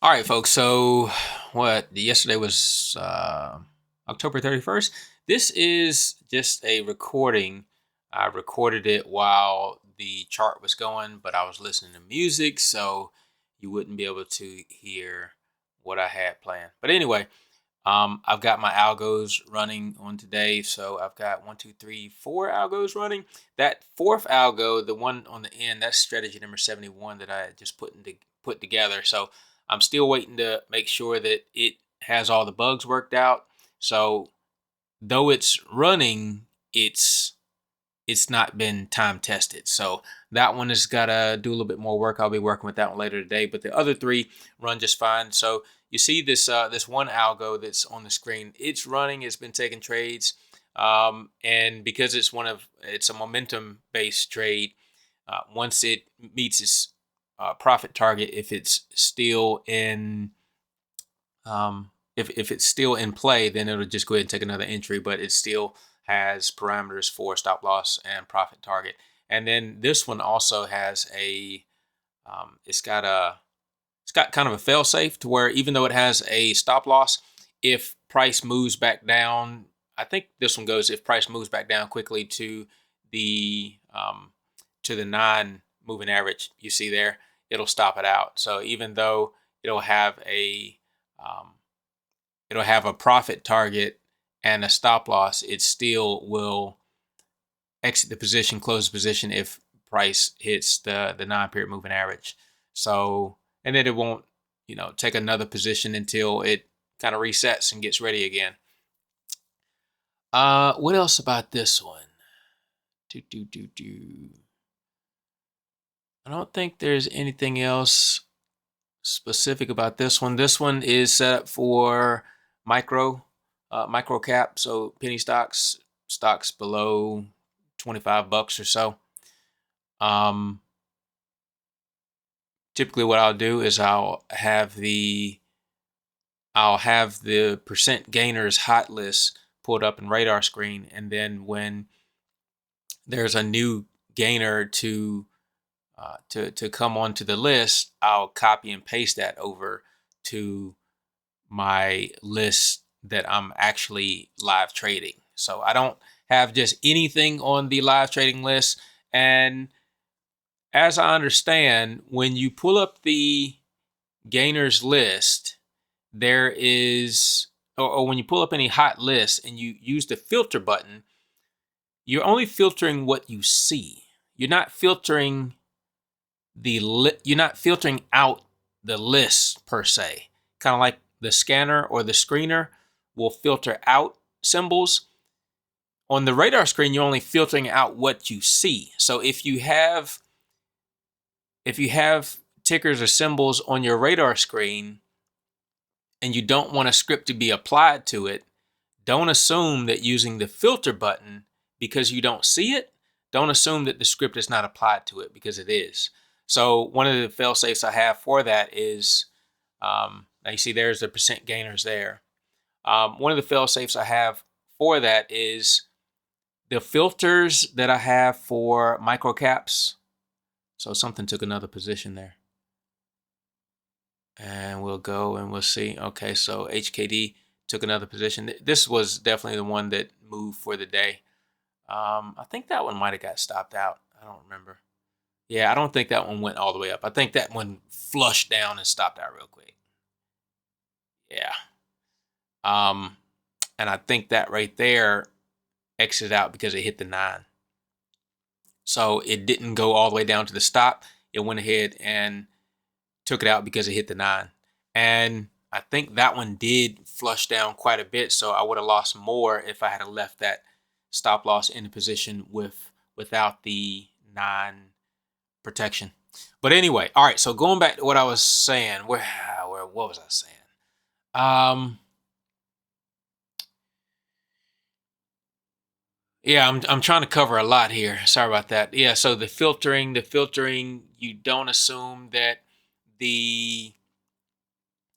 All right, folks. So, yesterday was October 31st. This is just a recording. I recorded it while the chart was going, but I was listening to music, so you wouldn't be able to hear what I had planned. But anyway, I've got my algos running on today. So I've got one, two, three, four algos running. That fourth algo, the one on the end, that's strategy number 71 that I just put together. So I'm still waiting to make sure that it has all the bugs worked out. So though it's running, it's not been time tested. So that one has got to do a little bit more work. I'll be working with that one later today, but the other three run just fine. So you see this one algo that's on the screen. It's running. It's been taking trades, and because it's a momentum based trade. Once it meets its profit target, if it's still in if it's still in play, then it'll just go ahead and take another entry, but it still has parameters for stop loss and profit target. And then this one also has it's got kind of a fail safe to where even though it has a stop loss, if price moves back down, I think this one goes if price moves back down quickly the to the 9 moving average you see there, it'll stop it out. So even though it'll have a um, it'll have a profit target and a stop loss, it still will exit the position, close the position if price hits the 9 period moving average. So, and then it won't, take another position until it kind of resets and gets ready again. What else about this one? Do do do do. I don't think there's anything else specific about this one. This one is set up for micro cap, so penny stocks below $25 or so. Typically what I'll do is I'll have the percent gainers hot list pulled up in RadarScreen, and then when there's a new gainer to come onto the list, I'll copy and paste that over to my list that I'm actually live trading. So I don't have just anything on the live trading list. And as I understand, when you pull up the gainers list, there is, or when you pull up any hot list and you use the filter button, you're only filtering what you see. You're not filtering you're not filtering out the list per se. Kind of like the scanner or the screener will filter out symbols. On the radar screen, you're only filtering out what you see. So if you have tickers or symbols on your radar screen and you don't want a script to be applied to it, don't assume that using the filter button because you don't see it, don't assume that the script is not applied to it, because it is. So one of the fail safes I have for that is, now you see there's the percent gainers there. One of the fail safes I have for that is the filters that I have for micro caps. So something took another position there. And we'll go and we'll see. Okay, so HKD took another position. This was definitely the one that moved for the day. I think that one might have got stopped out. I don't remember. Yeah, I don't think that one went all the way up. I think that one flushed down and stopped out real quick. Yeah. And I think that right there exited out because it hit the 9. So it didn't go all the way down to the stop. It went ahead and took it out because it hit the 9. And I think that one did flush down quite a bit. So I would have lost more if I had left that stop loss in the position without the 9 protection. But anyway, all right. So going back to what I was saying, what was I saying? Yeah, I'm trying to cover a lot here. Sorry about that. Yeah, so the filtering, you don't assume that the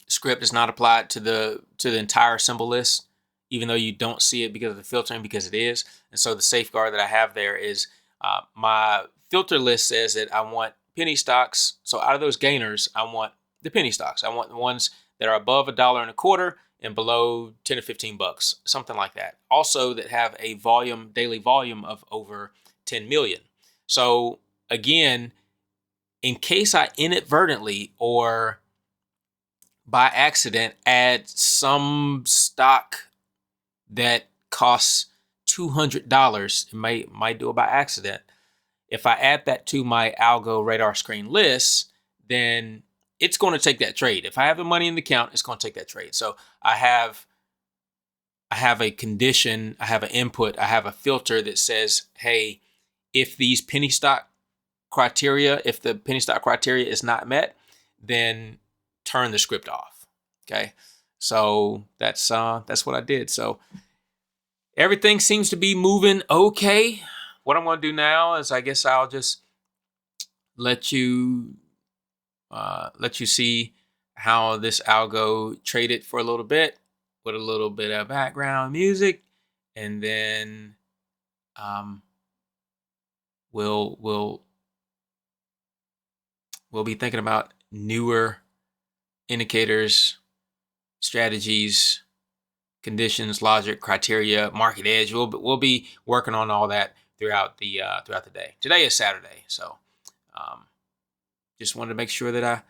script is not applied to the entire symbol list, even though you don't see it because of the filtering, because it is. And so the safeguard that I have there is my filter list says that I want penny stocks. So out of those gainers, I want the penny stocks. I want the ones that are above $1.25 and below 10 or 15 bucks, something like that. Also that have a daily volume of over 10 million. So again, in case I inadvertently or by accident add some stock that costs $200, it might do it by accident. If I add that to my Algo RadarScreen list, then it's going to take that trade. If I have the money in the account, it's going to take that trade. So I have a condition, I have an input, I have a filter that says, hey, if the penny stock criteria is not met, then turn the script off. Okay. So that's what I did. So everything seems to be moving okay. What I'm going to do now is I guess I'll just let you see how this algo traded for a little bit with a little bit of background music, and then we'll be thinking about newer indicators, strategies, conditions, logic, criteria, market edge. We'll be working on all that throughout the day. Today is Saturday, so just wanted to make sure that I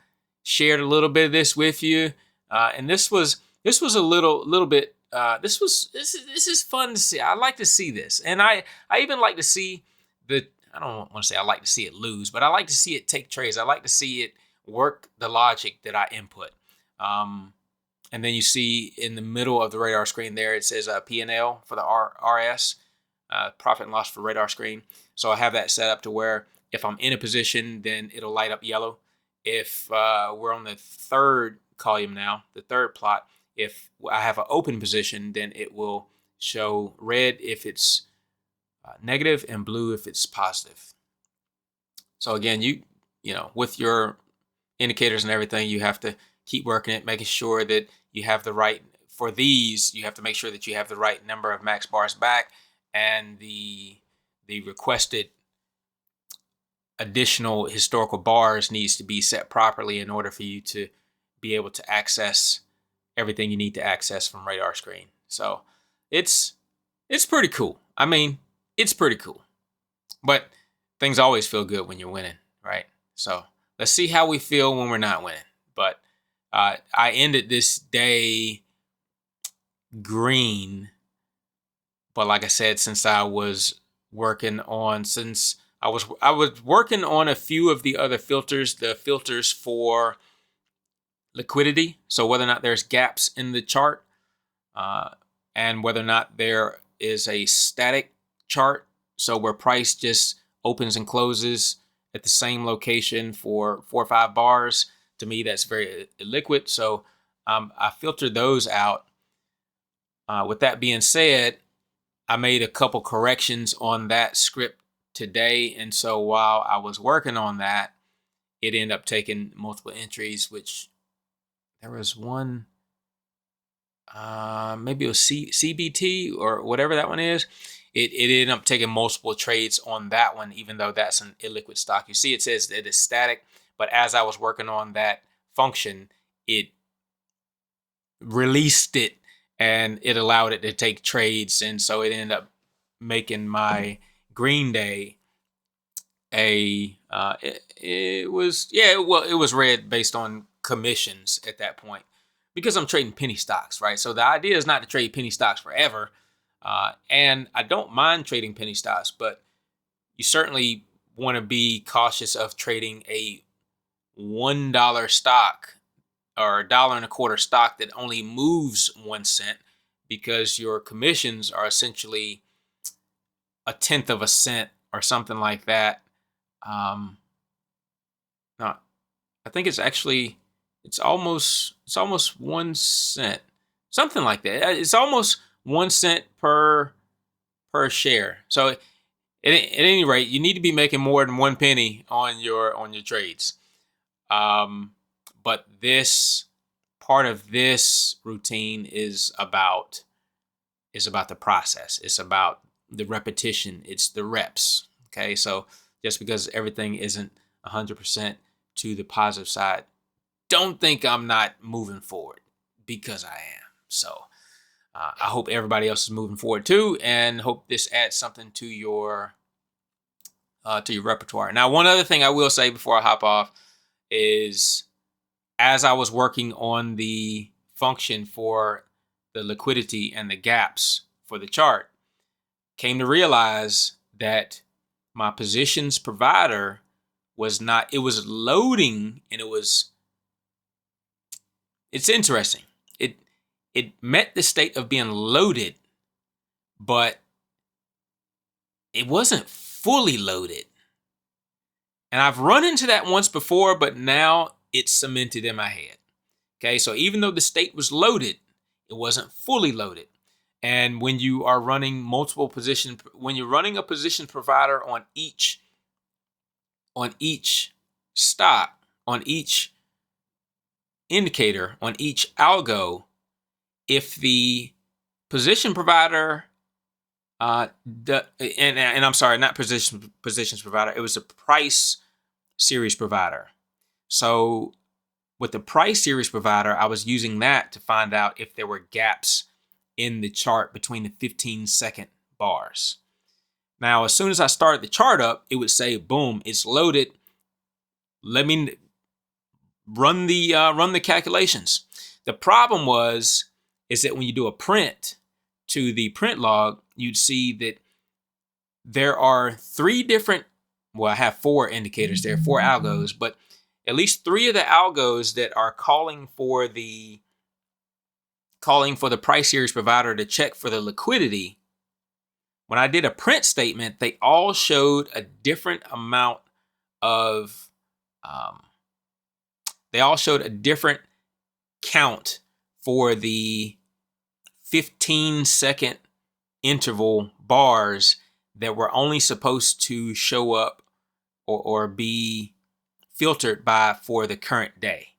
shared a little bit of this with you. And this was a little bit. This is fun to see. I like to see this, and I even like to see the. I don't want to say I like to see it lose, but I like to see it take trades. I like to see it work the logic that I input. And then you see in the middle of the radar screen there, it says P&L for the RS, profit and loss for radar screen. So I have that set up to where if I'm in a position, then it'll light up yellow. If we're on the third column now, the third plot, if I have an open position, then it will show red if it's negative and blue if it's positive. So again, you know, with your indicators and everything, you have to keep working it, making sure that you have the right, for these, you have to make sure that you have the right number of max bars back, and the requested additional historical bars needs to be set properly in order for you to be able to access everything you need to access from RadarScreen. So it's pretty cool. I mean, it's pretty cool. But things always feel good when you're winning, right? So let's see how we feel when we're not winning. But I ended this day green. But like I said, since I was working on a few of the other filters, the filters for liquidity, so whether or not there's gaps in the chart, and whether or not there is a static chart, so where price just opens and closes at the same location for 4 or 5 bars. To me, that's very illiquid. So I filtered those out. With that being said, I made a couple corrections on that script today. And so while I was working on that, it ended up taking multiple entries, which there was one, maybe it was CBT or whatever that one is. It ended up taking multiple trades on that one, even though that's an illiquid stock. You see, it says that it's static, but as I was working on that function, it released it and it allowed it to take trades. And so it ended up making my green day it was red based on commissions at that point, because I'm trading penny stocks, right? So the idea is not to trade penny stocks forever. And I don't mind trading penny stocks, but you certainly want to be cautious of trading a $1 stock or $1.25 stock that only moves 1 cent, because your commissions are essentially 1/10 of a cent or something like that. No, I think it's almost 1 cent, something like that. It's almost 1 cent per share. So at any rate, you need to be making more than 1 penny on your trades. But this part of this routine is about the process. It's about the repetition. It's the reps. Okay, so just because everything isn't 100% to the positive side don't think I'm not moving forward, because I am. So I hope everybody else is moving forward too, and hope this adds something to your repertoire. Now, one other thing I will say before I hop off is, as I was working on the function for the liquidity and the gaps for the chart, came to realize that my positions provider was not, it was loading, and it's interesting. It met the state of being loaded, but it wasn't fully loaded. And I've run into that once before, but now it's cemented in my head. Okay, so even though the state was loaded, it wasn't fully loaded. And when you are running multiple positions, when you're running a position provider on each stock, on each indicator, on each algo, if the position provider, and I'm sorry, not positions provider, it was a PriceSeriesProvider. So with the PriceSeriesProvider, I was using that to find out if there were gaps in the chart between the 15-second bars. Now, as soon as I started the chart up, it would say, boom, it's loaded. Let me run the calculations. The problem is that when you do a print to the print log, you'd see that there are three different, well, I have four indicators there, four algos, but at least three of the algos that are calling for the PriceSeriesProvider to check for the liquidity. When I did a print statement, they all showed a different amount of, they all showed a different count for the 15-second interval bars that were only supposed to show up or be filtered for the current day.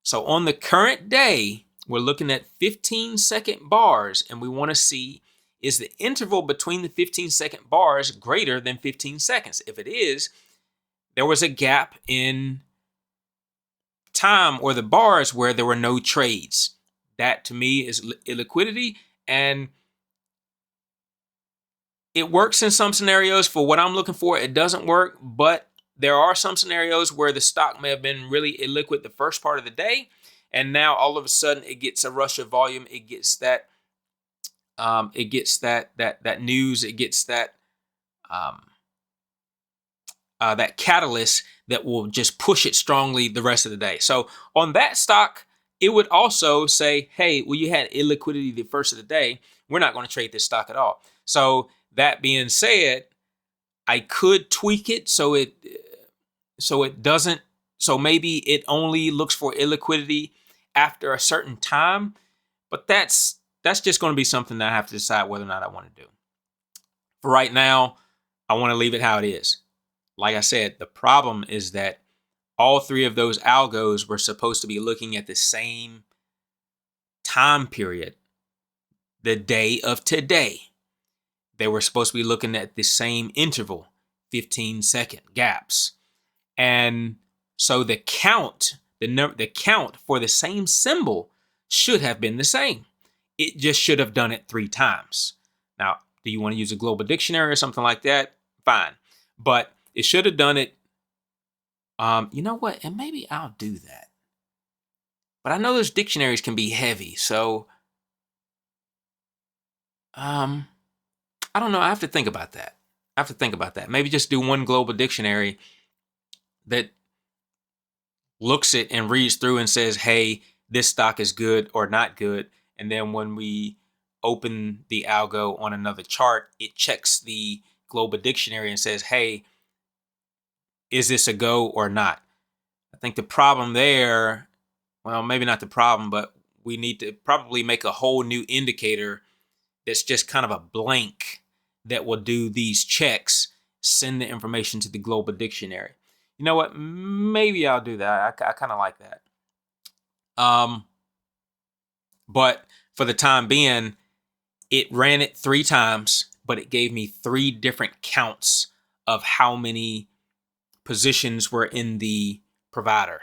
So on the current day, we're looking at 15-second bars, and we want to see, is the interval between the 15-second bars greater than 15 seconds? If it is, there was a gap in time or the bars where there were no trades. That to me is illiquidity, and it works in some scenarios. For what I'm looking for, it doesn't work, but there are some scenarios where the stock may have been really illiquid the first part of the day, and now all of a sudden it gets a rush of volume. It gets that news. It gets that that catalyst that will just push it strongly the rest of the day. So on that stock, it would also say, hey, well, you had illiquidity the first of the day. We're not going to trade this stock at all. So that being said, I could tweak it so it doesn't, so maybe it only looks for illiquidity after a certain time, but that's just going to be something that I have to decide whether or not I want to do. For right now, I want to leave it how it is. Like I said, the problem is that all three of those algos were supposed to be looking at the same time period, the day of today. They were supposed to be looking at the same interval, 15-second gaps. And so the count, the count for the same symbol should have been the same. It just should have done it 3 times. Now, do you want to use a global dictionary or something like that? Fine. But it should have done it. You know what? And maybe I'll do that. But I know those dictionaries can be heavy. So, I don't know. I have to think about that. Maybe just do one global dictionary that looks it and reads through and says, hey, this stock is good or not good. And then when we open the algo on another chart, it checks the global dictionary and says, hey, is this a go or not? I think the problem there, well, maybe not the problem, but we need to probably make a whole new indicator that's just kind of a blank that will do these checks, send the information to the global dictionary. You know what? Maybe I'll do that. I kind of like that. But for the time being, it ran it 3 times, but it gave me 3 different counts of how many positions were in the provider.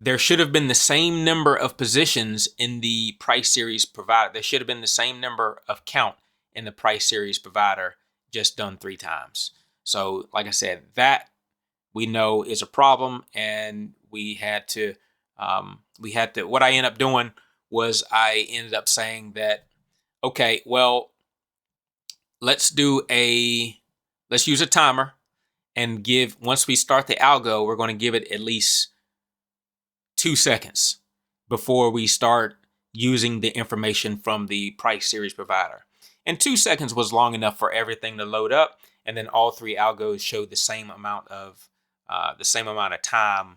there should have been the same number of positions in the price series provider. There should have been the same number of count in the price series provider, just done 3 times. So like I said, that we know is a problem, and we had to, what I ended up doing was I ended up saying that, okay, well, let's use a timer and once we start the algo, we're going to give it at least 2 seconds before we start using the information from the price series provider. And 2 seconds was long enough for everything to load up, and then all 3 algos showed the same amount of time,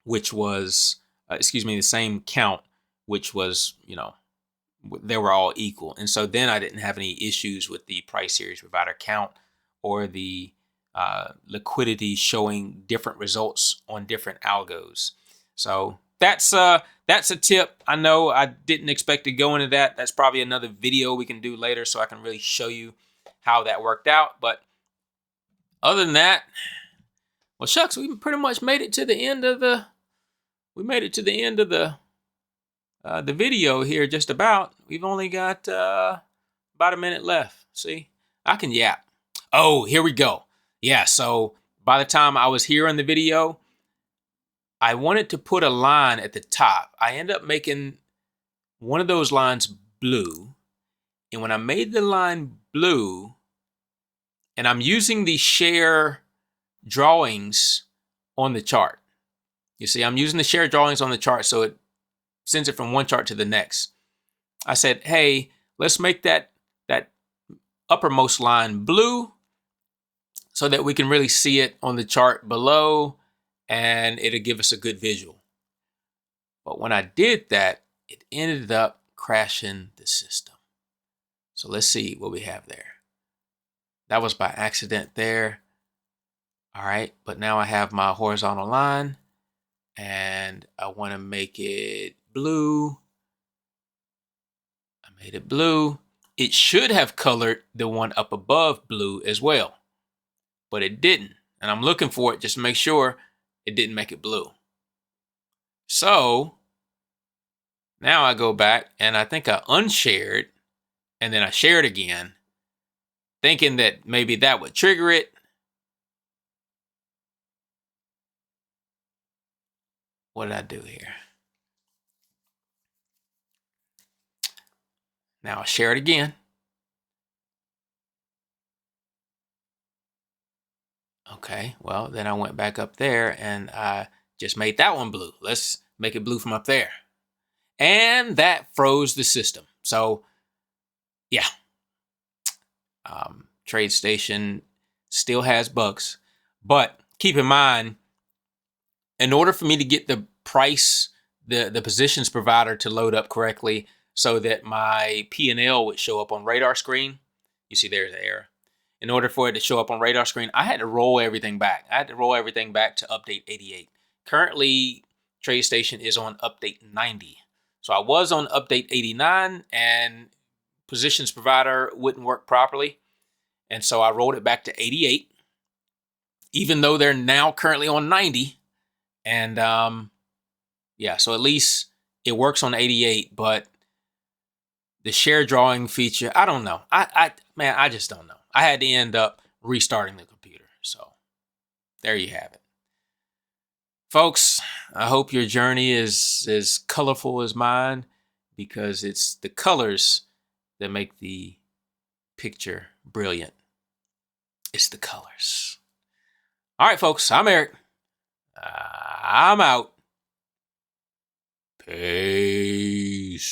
which was the same count, which was, they were all equal. And so then I didn't have any issues with the price series provider count or the liquidity showing different results on different algos. So that's a tip. I know I didn't expect to go into that. That's probably another video we can do later, so I can really show you how that worked out. But other than that, well, shucks, we pretty much made it to the end of the video here. Just about. We've only got about a minute left. See, I can yap. Oh, here we go. Yeah. So by the time I was here in the video, I wanted to put a line at the top. I ended up making one of those lines blue. And when I made the line blue, and I'm using the share drawings on the chart. You see, I'm using the share drawings on the chart, so it sends it from one chart to the next. I said, hey, let's make that uppermost line blue so that we can really see it on the chart below, and it'll give us a good visual. But when I did that, it ended up crashing the system. So let's see what we have there. That was by accident there. All right, but now I have my horizontal line, and I want to make it blue. I made it blue. It should have colored the one up above blue as well, but it didn't. And I'm looking for it just to make sure it didn't make it blue. So now I go back, and I think I unshared, and then I shared again, thinking that maybe that would trigger it. What did I do here? Now I'll share it again. Okay, well, then I went back up there, and I just made that one blue. Let's make it blue from up there. And that froze the system. So, yeah. TradeStation still has bugs. But keep in mind, in order for me to get the price, the positions provider to load up correctly so that my P&L would show up on RadarScreen, you see there's the error. In order for it to show up on RadarScreen, I had to roll everything back. I had to roll everything back to update 88. Currently, TradeStation is on update 90. So I was on update 89, and positions provider wouldn't work properly. And so I rolled it back to 88, even though they're now currently on 90. And yeah, so at least it works on 88, but the share drawing feature, I don't know. I just don't know. I had to end up restarting the computer. So there you have it. Folks, I hope your journey is as colorful as mine, because it's the colors that make the picture brilliant. It's the colors. All right, folks, I'm Eric. I'm out. Peace.